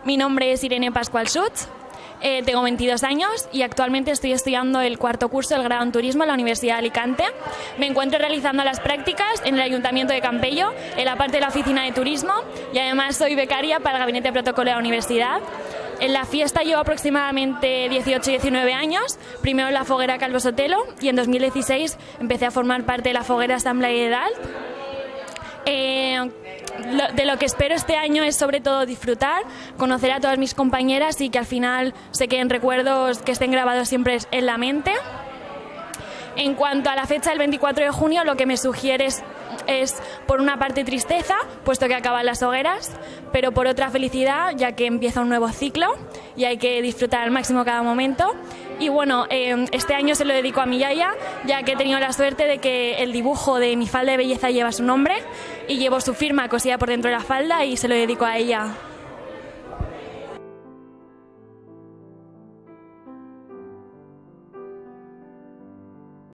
Mi nombre es Irene Pascual Schutz, tengo 22 años y actualmente estoy estudiando el cuarto curso del grado en turismo en la Universidad de Alicante. Me encuentro realizando las prácticas en el Ayuntamiento de Campello, en la parte de la oficina de turismo, y además soy becaria para el Gabinete de Protocolo de la Universidad. En la fiesta llevo aproximadamente 18 y 19 años, primero en la foguera Calvo Sotelo y en 2016 empecé a formar parte de la foguera Asamblea de Dalt. De lo que espero este año es sobre todo disfrutar, conocer a todas mis compañeras y que al final se queden recuerdos que estén grabados siempre en la mente. En cuanto a la fecha del 24 de junio, lo que me sugiere es por una parte tristeza, puesto que acaban las hogueras, pero por otra felicidad, ya que empieza un nuevo ciclo y hay que disfrutar al máximo cada momento. Y bueno, este año se lo dedico a mi yaya, ya que he tenido la suerte de que el dibujo de mi falda de belleza lleva su nombre y llevo su firma cosida por dentro de la falda y se lo dedico a ella.